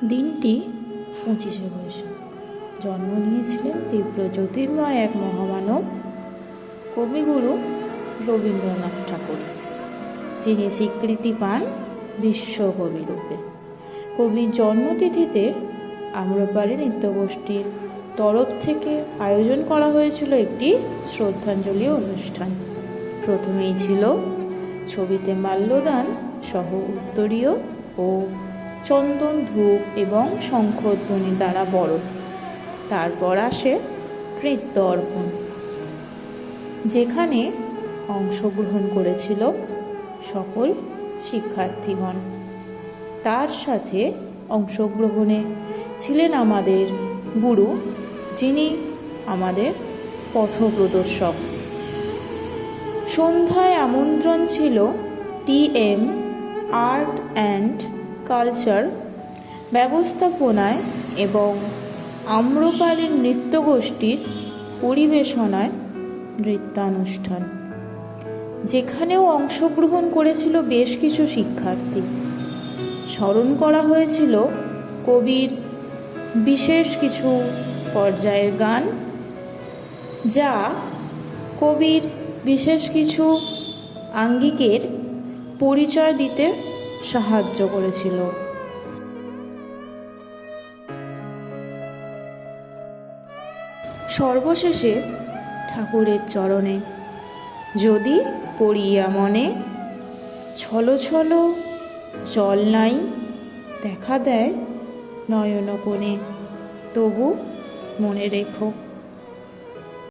দিনটি 25শে বৈশাখ। জন্ম নিয়েছিলেন তীব্র জ্যোতির্ময় এক মহামানব, কবিগুরু রবীন্দ্রনাথ ঠাকুর, যিনি স্বীকৃতি পান বিশ্বকবি রূপে। কবির জন্মতিথিতে আম্রপালি নৃত্যগোষ্ঠীর তরফ থেকে আয়োজন করা হয়েছিল একটি শ্রদ্ধাঞ্জলি অনুষ্ঠান। প্রথমেই ছিল ছবিতে মাল্যদান সহ উত্তরীয় ও চন্দন, ধূপ এবং শঙ্খধ্বনি দ্বারা বরণ। তারপর আসে নৃত্য অর্পণ, যেখানে অংশগ্রহণ করেছিল সকল শিক্ষার্থীগণ। তার সাথে অংশগ্রহণে ছিলেন আমাদের গুরু, যিনি আমাদের পথপ্রদর্শক। সন্ধ্যায় আমন্ত্রণ ছিল টিএম আর্ট অ্যান্ড কালচার ব্যবস্থাপনায় এবং আম্রপালির নৃত্যগোষ্ঠীর পরিবেশনায় নৃত্যানুষ্ঠান, যেখানেও অংশগ্রহণ করেছিল বেশ কিছু শিক্ষার্থী। স্মরণ করা হয়েছিল কবির বিশেষ কিছু পর্যায়ের গান, যা কবির বিশেষ কিছু আঙ্গিকের পরিচয় দিতে সাহায্য করেছিল। সর্বশেষে ঠাকুরের চরণে যদি পড়িয়া মনে, ছলো ছলো জল নাই দেখা দেয় নয়ন কোণে, তবু মনে রেখো।